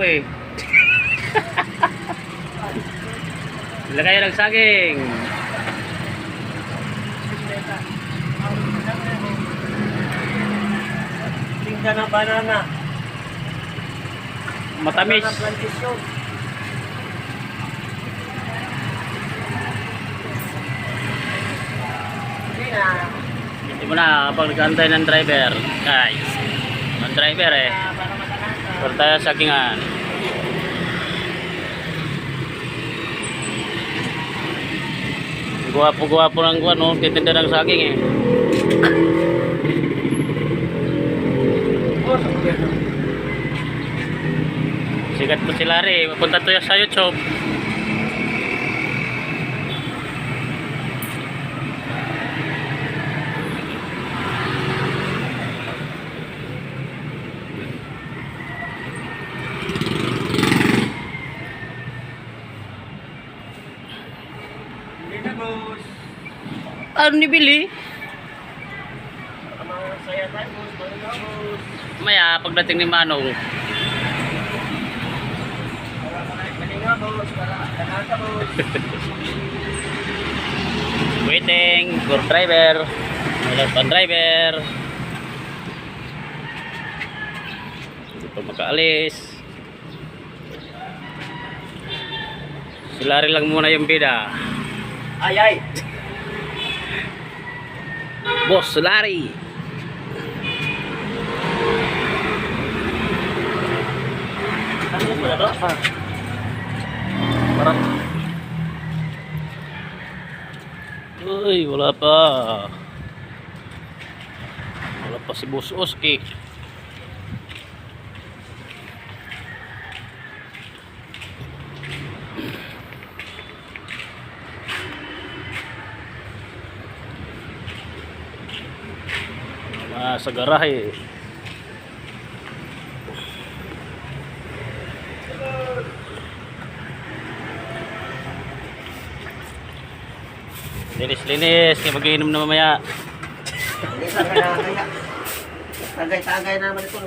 ako eh. Lagay ng saging. Tingga ng banana. Matamis. Banana plantation. Hindi na. Hindi mo na habang nag-antay ng driver. Guys. Ang driver eh. Para matanasa. Pero tayo sagingan. Guwapo-guwapo ng guwan, no? Titinda ng saging eh. Oh, sakit. Sikat to si Larry. Mapunta to sa YouTube. Hindi na, boss. Ano nibili? Para masaya tayo, boss. Balik na, boss. Maya, pagdating ni Manong. Balik nga, boss. Para matanasa, boss. Waiting for driver. Wala pa driver. Hindi pa makaalis. Si Larry lang muna yung bida. Ay, ay. Boss Larry. Ano mo na to? Parang uy, wala pa. Wala pa si Boss Oski. Sa garahe. Linis-linis, kaya mag-iinom na mamaya. Tagay-tagay naman ito.